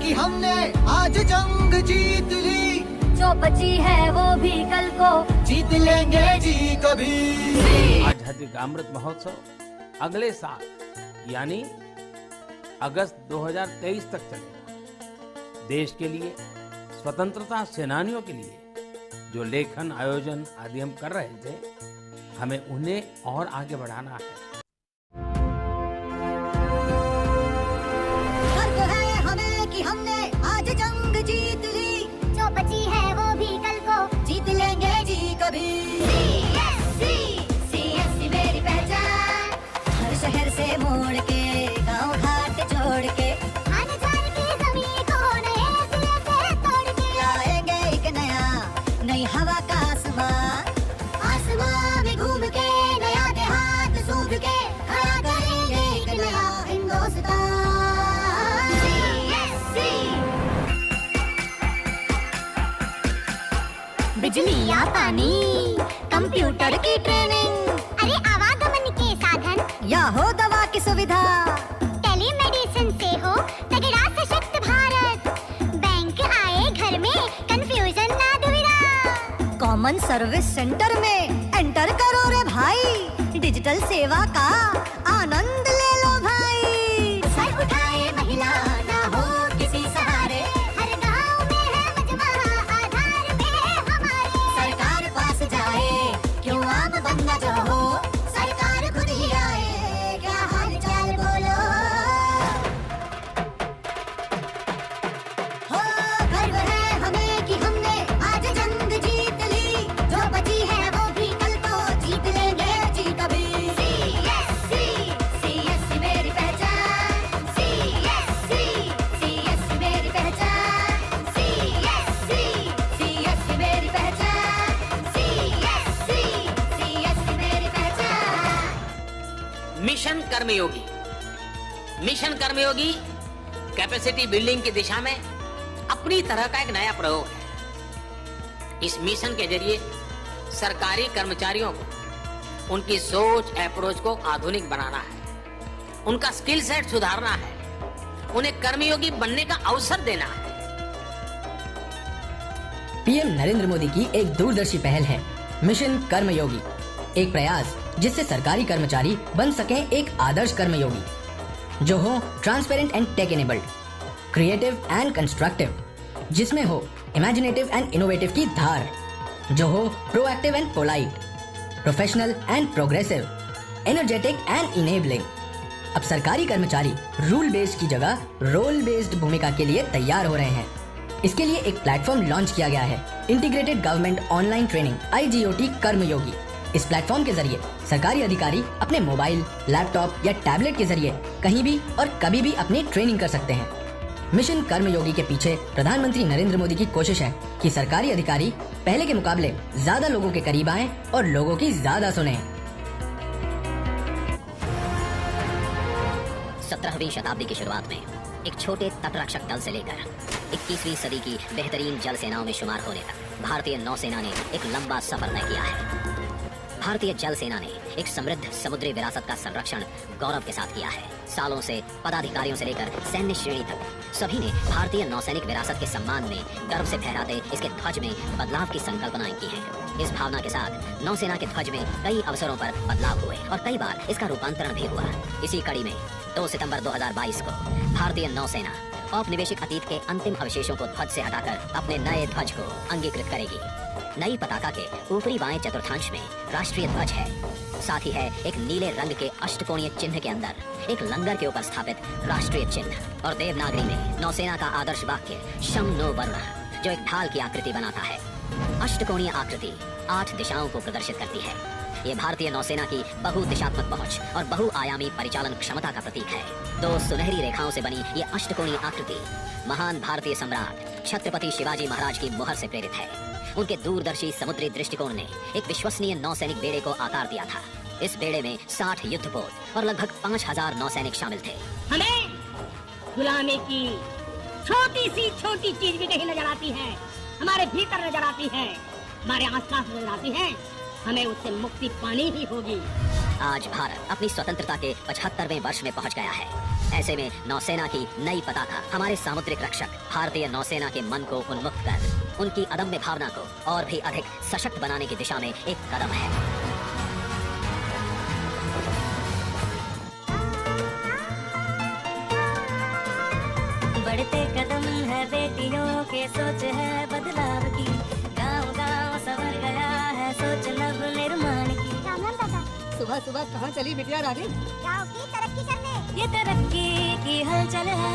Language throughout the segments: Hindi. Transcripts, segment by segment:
कि हमने आज जंग जीत ली, जो बची है वो भी कल को जीत लेंगे जी कभी। आजादी का अमृत महोत्सव अगले साल यानी अगस्त 2023 तक चलेगा। देश के लिए, स्वतंत्रता सेनानियों के लिए जो लेखन, आयोजन आदि हम कर रहे थे, हमें उन्हें और आगे बढ़ाना है। गर्व है हमें कि हमने आज जंग जीत ली, जो बची है वो भी कल को जीत लेंगे जी कभी। CSC मेरी पहचान, हर शहर से मोड़ के, गांव घाट छोड़ के, आने जाने की जमीन को नए सिरे से तोड़ के लाएंगे एक नया, नई हवा का आसमां में घूम के, नया देहात सूझ के, खड़ा करेंगे एक नया हिंदुस्तान। बिजली या पानी, कंप्यूटर की ट्रेनिंग, अरे आवागमन के साधन, या हो दवा की सुविधा, टेलीमेडिसिन से हो तगड़ा सशक्त भारत, बैंक आए घर में कंफ्यूजन ना दुविधा, कॉमन सर्विस सेंटर में एंटर करो रे भाई, डिजिटल सेवा का आनंद ले लो भाई। सर उठाए महिला ना हो किसी सहारे, हर गांव में है मजमा आधार में हमारे, सरकार पास जाए क्यों आम बंदा जो हो, सरकार खुद ही आए, क्या हाल चाल बोलो। हो गर्व है हमें कि हमने आज जंग जीत ली, जो बची है वो भी कल को जीत लेंगे जी कभी। CSC मेरी पहचान, CSC मेरी पहचान, CSC मेरी पहचान, CSC मेरी पहचान। मिशन कर्मयोगी। मिशन कर्मयोगी कैपेसिटी बिल्डिंग की दिशा में अपनी तरह का एक नया प्रयोग है। इस मिशन के जरिए सरकारी कर्मचारियों को उनकी सोच, अप्रोच को आधुनिक बनाना है, उनका स्किल सेट सुधारना है, उन्हें कर्मयोगी बनने का अवसर देना है। पीएम नरेंद्र मोदी की एक दूरदर्शी पहल है मिशन कर्मयोगी, एक प्रयास जिससे सरकारी कर्मचारी बन सकें एक आदर्श कर्मयोगी जो हो transparent and tech enabled, creative and constructive, जिसमें हो इमेजिनेटिव एंड इनोवेटिव की धार, जो हो proactive and polite, professional and progressive, energetic and enabling. अब सरकारी कर्मचारी रूल बेस्ड की जगह रोल बेस्ड भूमिका के लिए तैयार हो रहे हैं। इसके लिए एक प्लेटफॉर्म लॉन्च किया गया है, integrated government online training IGOT कर्मयोगी। इस प्लेटफॉर्म के जरिए सरकारी अधिकारी अपने मोबाइल, लैपटॉप या टैबलेट के जरिए कहीं भी और कभी भी अपनी ट्रेनिंग कर सकते हैं। मिशन कर्मयोगी के पीछे प्रधानमंत्री नरेंद्र मोदी की कोशिश है कि सरकारी अधिकारी पहले के मुकाबले ज्यादा लोगों के करीब आएं और लोगों की ज्यादा सुने। 17वीं शताब्दी की शुरुआत में एक छोटे तटरक्षक दल से लेकर 21वीं सदी की बेहतरीन जल सेनाओं में शुमार होने तक भारतीय नौसेना ने एक लंबा सफर तय किया है। भारतीय जल सेना ने एक समृद्ध समुद्री विरासत का संरक्षण गौरव के साथ किया है। सालों से पदाधिकारियों से लेकर सैन्य श्रेणी तक सभी ने भारतीय नौसैनिक विरासत के सम्मान में गर्व से फहराते इसके ध्वज में बदलाव की संकल्पनाएं की हैं। इस भावना के साथ नौसेना के ध्वज में कई अवसरों पर बदलाव हुए और कई बार इसका रूपांतरण भी हुआ। इसी कड़ी में 2 सितंबर 2022 को भारतीय नौसेना औपनिवेशिक अतीत के अंतिम अवशेषों को ध्वज से हटाकर अपने नए ध्वज को अंगीकृत करेगी। नई पताका के ऊपरी बाएं चतुर्थांश में राष्ट्रीय ध्वज है, साथ ही है एक नीले रंग के अष्टकोणीय चिन्ह के अंदर एक लंगर के ऊपर स्थापित राष्ट्रीय चिन्ह और देवनागरी में नौसेना का आदर्श वाक्य शम नो वरुण, जो एक ढाल की आकृति बनाता है। अष्टकोणीय आकृति 8 दिशाओं को प्रदर्शित करती है। ये भारतीय नौसेना की बहुदिशात्मक पहुंच और बहुआयामी परिचालन क्षमता का प्रतीक है। 2 सुनहरी रेखाओं से बनी ये अष्टकोणीय आकृति महान भारतीय सम्राट छत्रपति शिवाजी महाराज की मुहर से प्रेरित है। उनके दूरदर्शी समुद्री दृष्टिकोण ने एक विश्वसनीय नौसैनिक बेड़े को आकार दिया था। इस बेड़े में 60 युद्धपोत और लगभग 5000 नौसैनिक शामिल थे। हमें गुलामी की छोटी सी छोटी चीज भी नहीं नजर आती है, हमारे भीतर नजर आती है, हमारे आसपास नजर आती है। हमें उससे मुक्ति पानी ही होगी। आज भारत अपनी स्वतंत्रता के 75वें वर्ष में पहुंच गया है। ऐसे में नौसेना की नई पताका हमारे सामुद्रिक रक्षक भारतीय नौसेना के मन को उन्मुक्त कर उनकी अदम्य भावना को और भी अधिक सशक्त बनाने की दिशा में एक कदम है। बढ़ते कदम है बेटियों के, सोच है बदलाव की, गाँव गाँव संवर गया है सोच नव निर्माण की। राम राम दादा। सुबह सुबह कहाँ चली बिटिया रानी? गाँव की तरक्की करने। ये तरक्की की हलचल है,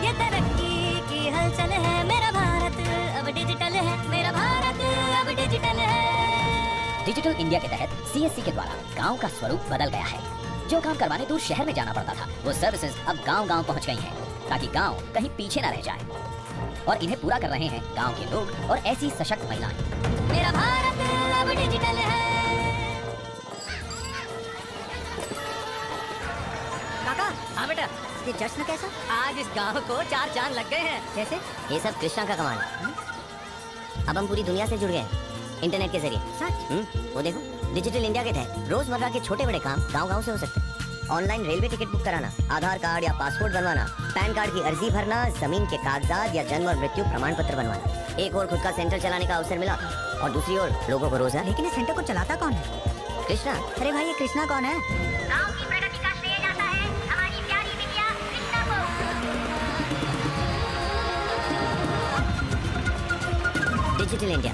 ये तरक्की की हलचल है। मेरा भारत अब डिजिटल है, मेरा भारत अब डिजिटल है। डिजिटल इंडिया के तहत सीएससी के द्वारा गांव का स्वरूप बदल गया है। जो काम करवाने दूर शहर में जाना पड़ता था, वो सर्विसेज अब गांव-गांव पहुंच गई हैं, ताकि गांव कहीं पीछे न रह जाए। और इन्हें पूरा कर रहे हैं गांव के लोग और ऐसी सशक्त महिलाएं। मेरा भारत अब डिजिटल है। काका, हाँ बेटा, ये जश्न कैसा? आज इस गांव को 4 चांद लग गए हैं। कैसे? ये सब कृष्णा का कमाल है। अब हम पूरी दुनिया से जुड़ गए इंटरनेट के जरिए। सच? वो देखो, डिजिटल इंडिया के तहत रोजमर्रा के छोटे बड़े काम गांव-गांव से हो सकते हैं। ऑनलाइन रेलवे टिकट बुक कराना, आधार कार्ड या पासपोर्ट बनवाना, पैन कार्ड की अर्जी भरना, जमीन के कागजात या जन्म और मृत्यु प्रमाण पत्र बनवाना। एक और खुद का सेंटर चलाने का अवसर मिला और दूसरी ओर लोगों को रोजगार। लेकिन इस सेंटर को चलाता कौन है? कृष्णा। अरे भाई, ये कृष्णा कौन है? गाँव की प्रगति का श्रेय जाता है हमारी प्यारी बिटिया कृष्णा को। Digital India,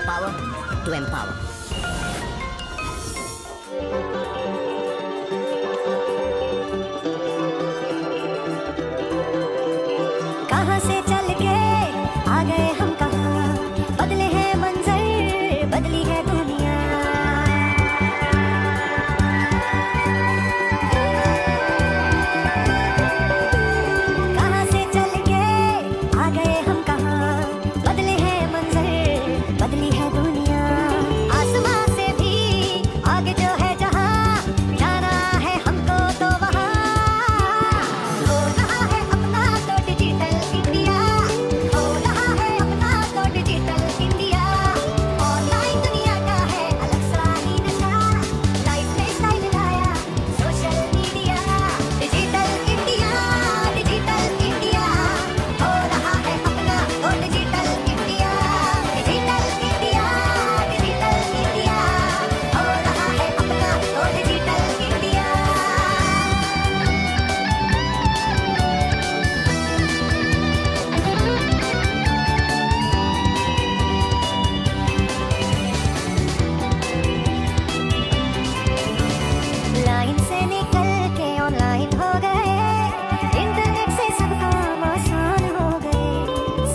power to empower. कहाँ से चल के आ गए हम कहाँ, बदले हैं मंजर, बदली है दुनिया। कहाँ से चल के आ गए हम कहाँ, बदले हैं मंजर, बदली है दुनिया। आसमां से भी आगे जो है जहाँ, जाना है हमको तो वहाँ। हो रहा है अपना तो डिजिटल इंडिया, हो रहा है अपना तो डिजिटल इंडिया। ऑनलाइन दुनिया का है अलग सा ही नशा, लाइफ में स्टाइल लाया social media. Digital India, digital India, हो रहा है अपना तो digital India. Digital India, digital India, हो रहा है अपना तो डिजिटल इंडिया। लाइन से निकल के ऑनलाइन हो गए, इंटरनेट से सब काम आसान हो गए।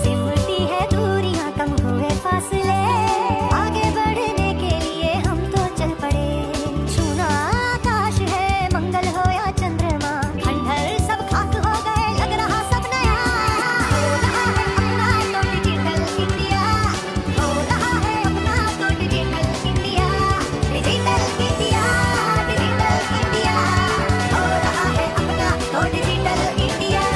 सिमटी है दूरियां, कम हुए फासले, आगे बढ़ने के लिए हम तो चल पड़े। छूना आकाश है, मंगल हो या चंद्रमा, खंडहर सब खाक हो गए, लग रहा सब नया। हो रहा है अपना तो डिजिटल इंडिया, हो रहा है अपना तो digital India. Digital India, digital India, हो रहा है अपना तो डिजिटल इंडिया।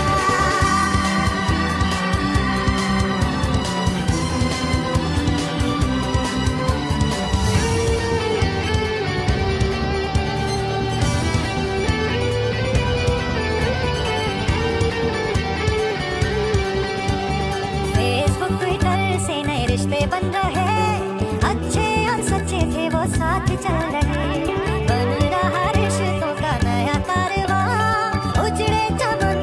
फेसबुक ट्विटर से नए रिश्ते बन रहे, अच्छे और सच्चे थे वो साथ चल रहे। बन रहा रिश्तों का नया कारवां, उजड़े चमन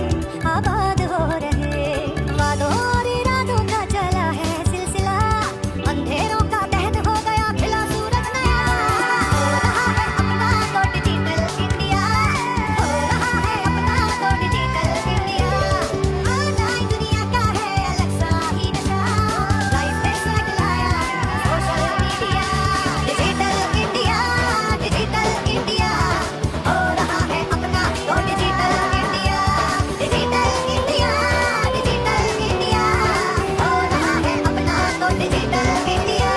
आबाद हो रहे। वादों और इरादों का चला है सिलसिला, अंधेरों का दहन हो गया खिला सूरज नया। हो रहा है अपना तो डिजिटल इंडिया, हो रहा है अपना तो डिजिटल इंडिया। ऑनलाइन दुनिया का है अलग सा ही नशा, लाइफ में स्टाइल लाया social media. Digital India, digital India, हो रहा है अपना तो digital India. Digital India, digital India, हो रहा है अपना तो डिजिटल इंडिया।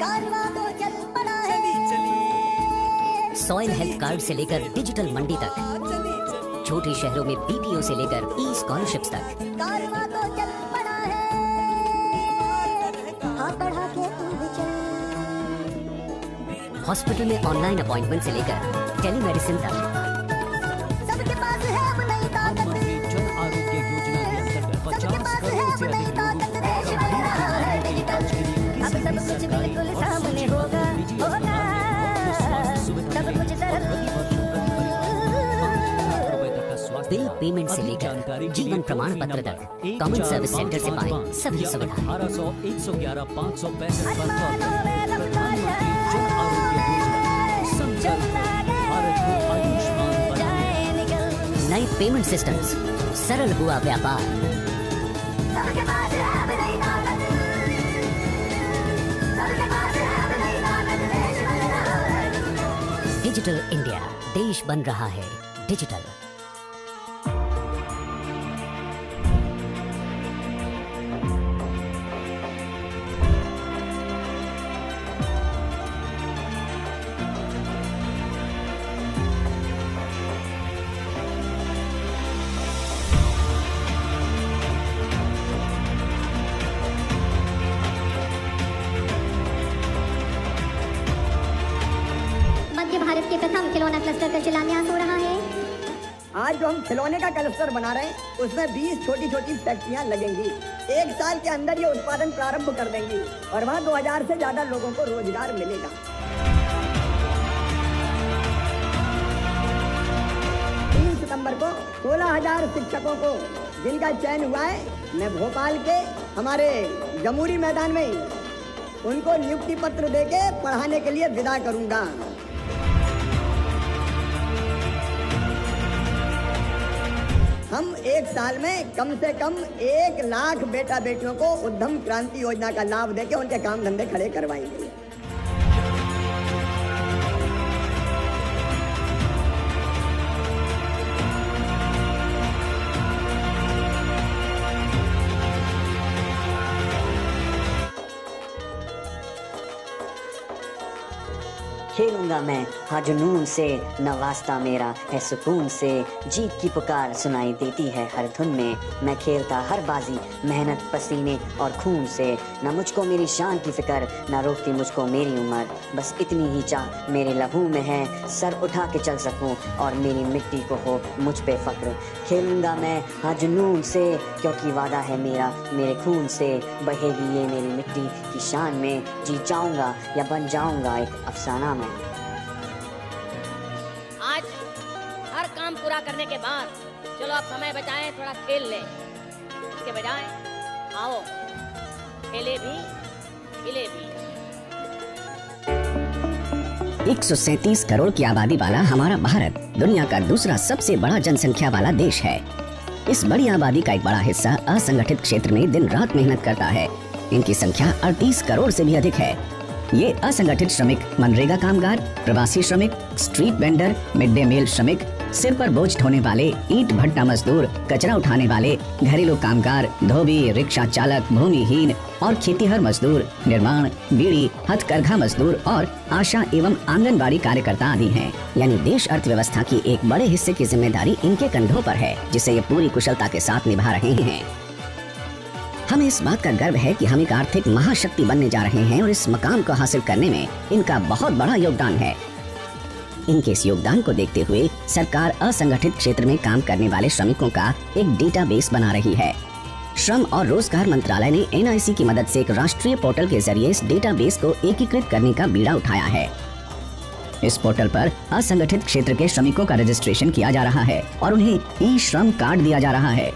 कारवां तो चल पड़ा है। सॉइल हेल्थ कार्ड से लेकर डिजिटल मंडी तक, छोटे शहरों में बीपीओ से लेकर ई स्कॉलरशिप्स तक, कारवां तो चल पड़ा है, हाथ बढ़ा के तू भी चल। हॉस्पिटल में ऑनलाइन अपॉइंटमेंट से लेकर टेलीमेडिसिन तक। सबके पास है अब नई ताकत, जन आरोग्य योजना के अंतर्गत 50 करोड़ से अधिक लोगों को अब सब कुछ बिल्कुल सामने होगा, होगा सब कुछ बिल पेमेंट से लेकर जीवन प्रमाण पत्र तक कॉमन सर्विस सेंटर से पाएं सभी सुविधा। 1800-111-565 पर कॉल करें। प्रधानमंत्री जन आरोग्य योजना, संकल्प भारत को आयुष्मान बनाने। नए पेमेंट सिस्टम्स, सरल हुआ व्यापार। डिजिटल इंडिया, देश बन रहा है डिजिटल। मध्य भारत के प्रथम खिलौना क्लस्टर का शिलान्यास हो रहा है। आज जो हम खिलौने का क्लस्टर बना रहे हैं उसमें 20 छोटी छोटी फैक्ट्रियां लगेंगी। 1 साल के अंदर ये उत्पादन प्रारंभ कर देंगी और वहाँ 2000 से ज्यादा लोगों को रोजगार मिलेगा। 3 सितंबर को 16,000 शिक्षकों को जिनका चयन हुआ है, मैं भोपाल के हमारे जमूरी मैदान में उनको नियुक्ति पत्र देके पढ़ाने के लिए विदा करूंगा। हम 1 साल में कम से कम 1 लाख बेटा बेटियों को उद्यम क्रांति योजना का लाभ देके उनके काम धंधे खड़े करवाएंगे। खेलूंगा मैं हाँ जुनून से, न वास्ता मेरा है सुकून से। जीत की पुकार सुनाई देती है हर धुन में, मैं खेलता हर बाजी मेहनत पसीने और खून से। न मुझको मेरी शान की फिक्र, न रोकती मुझको मेरी उम्र, बस इतनी ही चाह मेरे लहू में है, सर उठा के चल सकूं और मेरी मिट्टी को हो मुझ पे फक्र। खेलूंगा मैं हाँ जुनून से, क्योंकि वादा है मेरा मेरे खून से। बहेगी ये मेरी मिट्टी की शान में, जीत जाऊंगा या बन जाऊंगा एक अफसाना में। आज हर काम पूरा करने के बाद चलो अब समय बचाएं, थोड़ा खेल लें। इसके बजाय आओ खेले भी खिले भी। 137 करोड़ की आबादी वाला हमारा भारत दुनिया का दूसरा सबसे बड़ा जनसंख्या वाला देश है। इस बड़ी आबादी का एक बड़ा हिस्सा असंगठित क्षेत्र में दिन रात मेहनत करता है। इनकी संख्या 38 करोड़ से भी अधिक है। ये असंगठित श्रमिक, मनरेगा कामगार, प्रवासी श्रमिक, street vendor, mid day meal श्रमिक, सिर पर बोझ ढोने वाले, ईंट भट्टा मजदूर, कचरा उठाने वाले, घरेलू कामगार, धोबी, रिक्शा चालक, भूमिहीन और खेतीहर मजदूर, निर्माण, बीड़ी, हथकरघा मजदूर और आशा एवं आंगनबाड़ी कार्यकर्ता आदि हैं। यानी देश अर्थव्यवस्था की एक बड़े हिस्से की जिम्मेदारी इनके कंधों पर है, जिसे ये पूरी कुशलता के साथ निभा रहे हैं। हमें इस बात का गर्व है कि हम एक आर्थिक महाशक्ति बनने जा रहे हैं और इस मकाम को हासिल करने में इनका बहुत बड़ा योगदान है। इनके इस योगदान को देखते हुए सरकार असंगठित क्षेत्र में काम करने वाले श्रमिकों का एक डेटाबेस बना रही है। श्रम और रोजगार मंत्रालय ने NIC की मदद से एक राष्ट्रीय पोर्टल के जरिए इस डेटाबेस को एकीकृत करने का बीड़ा उठाया है। इस पोर्टल पर असंगठित क्षेत्र के श्रमिकों का रजिस्ट्रेशन किया जा रहा है और उन्हें ई-श्रम कार्ड दिया जा रहा है।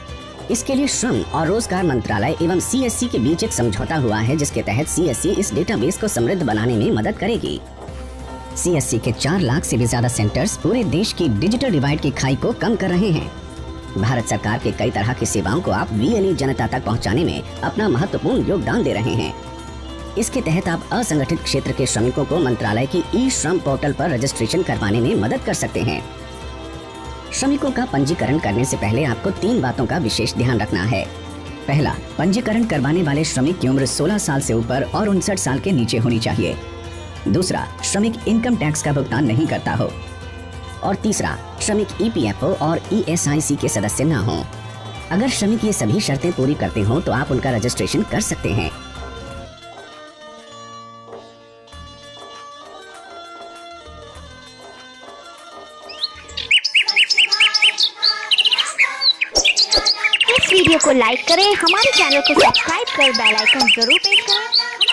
इसके लिए श्रम और रोजगार मंत्रालय एवं CSC के बीच एक समझौता हुआ है, जिसके तहत CSC इस डेटाबेस को समृद्ध बनाने में मदद करेगी। CSC के 4 लाख से भी ज्यादा सेंटर्स पूरे देश की डिजिटल डिवाइड की खाई को कम कर रहे हैं। भारत सरकार के कई तरह की सेवाओं को आप VLE जनता तक पहुंचाने में अपना महत्वपूर्ण योगदान दे रहे हैं। इसके तहत आप असंगठित क्षेत्र के श्रमिकों को मंत्रालय की ई-श्रम पोर्टल पर रजिस्ट्रेशन करवाने में मदद कर सकते हैं। श्रमिकों का पंजीकरण करने से पहले आपको 3 बातों का विशेष ध्यान रखना है। पहला, पंजीकरण करवाने वाले श्रमिक की उम्र 16 साल से ऊपर और 59 साल के नीचे होनी चाहिए। दूसरा, श्रमिक इनकम टैक्स का भुगतान नहीं करता हो। और तीसरा, श्रमिक EPFO और ESIC के सदस्य न हो। अगर श्रमिक ये सभी शर्तें पूरी करते हो तो आप उनका रजिस्ट्रेशन कर सकते हैं। इस वीडियो को लाइक करें, हमारे चैनल को सब्सक्राइब कर बेल आइकन जरूर प्रेस करें।